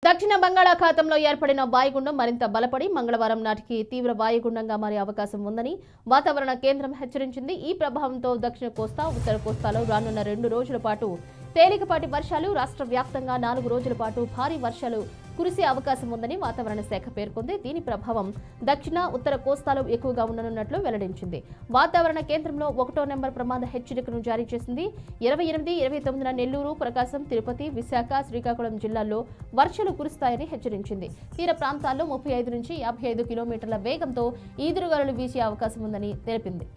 దక్షిణ బంగాళాఖాతంలో ఏర్పడిన వాయుగుండం మరింత బలపడి మంగళవారం నాటికి తీవ్ర వాయుగుండంగా మారే అవకాశం ఉందని వాతావరణ కేంద్రం హెచ్చరించింది. ఈ ప్రభావంతో దక్షిణ కోస్తా, ఉత్తర కోస్తాలో రానున్న 2 రోజుల పాటు తేలికపాటి వర్షాలు, రాష్ట్ర వ్యాప్తంగా 4 రోజుల పాటు భారీ వర్షాలు కురిసే అవకాశం ఉందని వాతావరణ శాఖ పేర్కొంది. దీని ప్రభావం దక్షిణ, ఉత్తర కోస్తాలో ఎక్కువగా ఉండనున్నట్లు వెల్లడించింది. వాతావరణ కేంద్రంలో 1వ నెంబర్ ప్రమాద హెచ్చరికను జారీ చేసింది. 28, 29న నెల్లూరు, ప్రకాశం, తిరుపతి, విశాఖ, శ్రీకాకుళం జిల్లాల్లో వర్షాలు కురుస్తాయని హెచ్చరించింది. తీర ప్రాంతాల్లో 35 నుంచి 55 కిలోమీటర్ల వేగంతో ఈదురుగాలులు వీసే అవకాశం ఉందని తెలిపింది.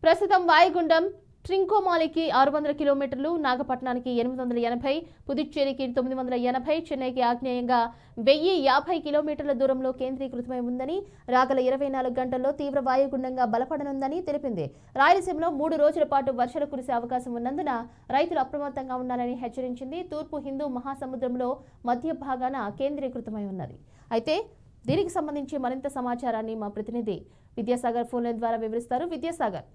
ప్రస్తుతం వాయుగుండం ట్రింకోమాలికి 600 కిలోమీటర్లు, నాగపట్నానికి 880, పుదుచ్చేరికి 980, చెన్నైకి ఆగ్నేయంగా 1050 కిలోమీటర్ల దూరంలో కేంద్రీకృతమై ఉందని, రాగల 24 గంటల్లో తీవ్ర వాయుగుండంగా బలపడనుందని తెలిపింది. రాయలసీమలో 3 రోజుల పాటు వర్షాలు కురిసే అవకాశం ఉన్నందున రైతులు అప్రమత్తంగా ఉండాలని హెచ్చరించింది. తూర్పు హిందూ మహాసముద్రంలో మధ్య భాగాన కేంద్రీకృతమై ఉన్నది. అయితే దీనికి సంబంధించి మరింత సమాచారాన్ని మా ప్రతినిధి విద్యాసాగర్ ఫోన్ లైన్ ద్వారా వివరిస్తారు. విద్యాసాగర్.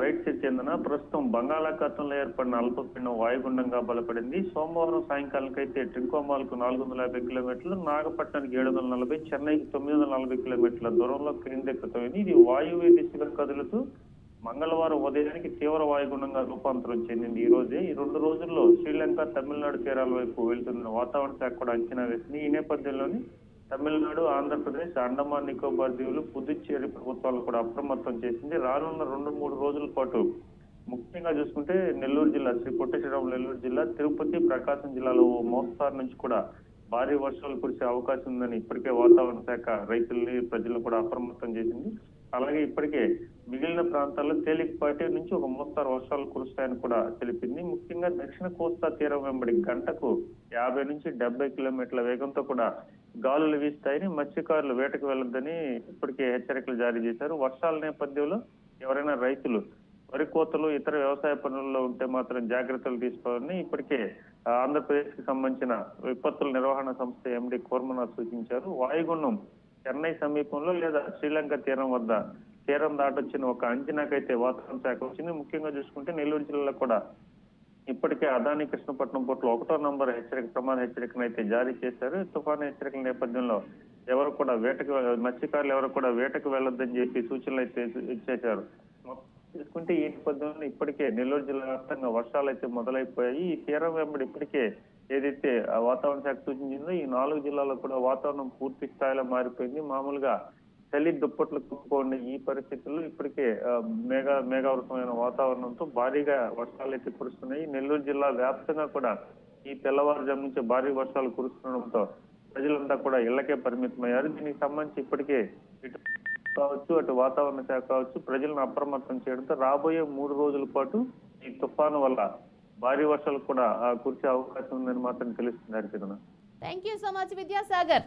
రైట్ చెందిన ప్రస్తుతం బంగాళాఖాతంలో ఏర్పడిన అల్పపీడనం వాయుగుండంగా బలపడింది. సోమవారం సాయంకాలానికైతే ట్రింకోమాల్కు 450 కిలోమీటర్లు, నాగపట్నానికి 740, చెన్నైకి 940 కిలోమీటర్ల దూరంలో కేంద్రీకృతమైంది. ఇది వాయువ్య దిశగా కదులుతూ మంగళవారం ఉదయానికి తీవ్ర వాయుగుండంగా రూపాంతరం చెందింది. ఈ 2 రోజుల్లో శ్రీలంక, తమిళనాడు తీరాల వైపు వెళ్తున్న వాతావరణ శాఖ కూడా అంచనా వేసింది. ఈ నేపథ్యంలోని తమిళనాడు, ఆంధ్రప్రదేశ్, అండమాన్ నికోబార్ దీవులు, పుదుచ్చేరి ప్రభుత్వాలు కూడా అప్రమత్తం చేసింది. రానున్న 2-3 రోజుల పాటు ముఖ్యంగా చూసుకుంటే నెల్లూరు జిల్లా, శ్రీ పొట్టి శ్రీరాములు నెల్లూరు జిల్లా, తిరుపతి, ప్రకాశం జిల్లాలో మోస్తారు నుంచి కూడా భారీ వర్షాలు కురిసే అవకాశం ఉందని ఇప్పటికే వాతావరణ శాఖ రైతుల్ని, ప్రజలను కూడా అప్రమత్తం చేసింది. అలాగే ఇప్పటికే మిగిలిన ప్రాంతాల్లో తేలికపాటి నుంచి ఒక మోస్తారు వర్షాలు కురుస్తాయని కూడా తెలిపింది. ముఖ్యంగా దక్షిణ కోస్తా తీరం వెంబడి గంటకు 50 నుంచి 70 కిలోమీటర్ల వేగంతో కూడా గాలులు వీస్తాయని, మత్స్యకారులు వేటకు వెళ్లొద్దని ఇప్పటికే హెచ్చరికలు జారీ చేశారు. వర్షాల నేపథ్యంలో ఎవరైనా రైతులు వరి కోతలు, ఇతర వ్యవసాయ పనుల్లో ఉంటే మాత్రం జాగ్రత్తలు తీసుకోవాలని ఇప్పటికే ఆంధ్రప్రదేశ్ కి సంబంధించిన విపత్తుల నిర్వహణ సంస్థ ఎండి కోర్మనాథ్ సూచించారు. వాయుగుండం చెన్నై సమీపంలో లేదా శ్రీలంక తీరం దాటొచ్చిన ఒక అంచనాకైతే వాతావరణ శాఖ వచ్చింది. ముఖ్యంగా చూసుకుంటే నెల్లూరు జిల్లాలో కూడా ఇప్పటికే అదాని, కృష్ణపట్నం పోర్టులో 1వ నంబర్ ప్రమాద హెచ్చరికను అయితే జారీ చేశారు. తుఫాను హెచ్చరికల నేపథ్యంలో మత్స్యకారులు ఎవరు కూడా వేటకు వెళ్లొద్దని చెప్పి సూచనలు అయితే ఇచ్చేశారు. చూసుకుంటే ఈ నేపథ్యంలో ఇప్పటికే నెల్లూరు జిల్లా వ్యాప్తంగా వర్షాలు అయితే మొదలైపోయాయి. ఈ తీరం వెంబడి ఇప్పటికే ఏదైతే వాతావరణ శాఖ సూచించిందో ఈ 4 జిల్లాల్లో కూడా వాతావరణం పూర్తి స్థాయిలో మారిపోయింది. మామూలుగా చలి దుప్పట్లు కుట్టుకోండి ఈ పరిస్థితుల్లో ఇప్పటికే మేఘావృతమైన వాతావరణంతో భారీగా వర్షాలు అయితే కురుస్తున్నాయి. నెల్లూరు జిల్లా వ్యాప్తంగా కూడా ఈ తెల్లవారుజాము నుంచి భారీ వర్షాలు కురుస్తుండడంతో ప్రజలంతా కూడా ఇళ్లకే పరిమితమయ్యారు. దీనికి సంబంధించి ఇప్పటికే ఇటు కావచ్చు, అటు వాతావరణ శాఖ కావచ్చు ప్రజలను అప్రమత్తం చేయడంతో రాబోయే 3 రోజుల పాటు ఈ తుఫాను వల్ల భారీ వర్షాలు కూడా కురిసే అవకాశం ఉందని మాత్రం తెలుస్తుంది. Thank you so much Vidyasagar.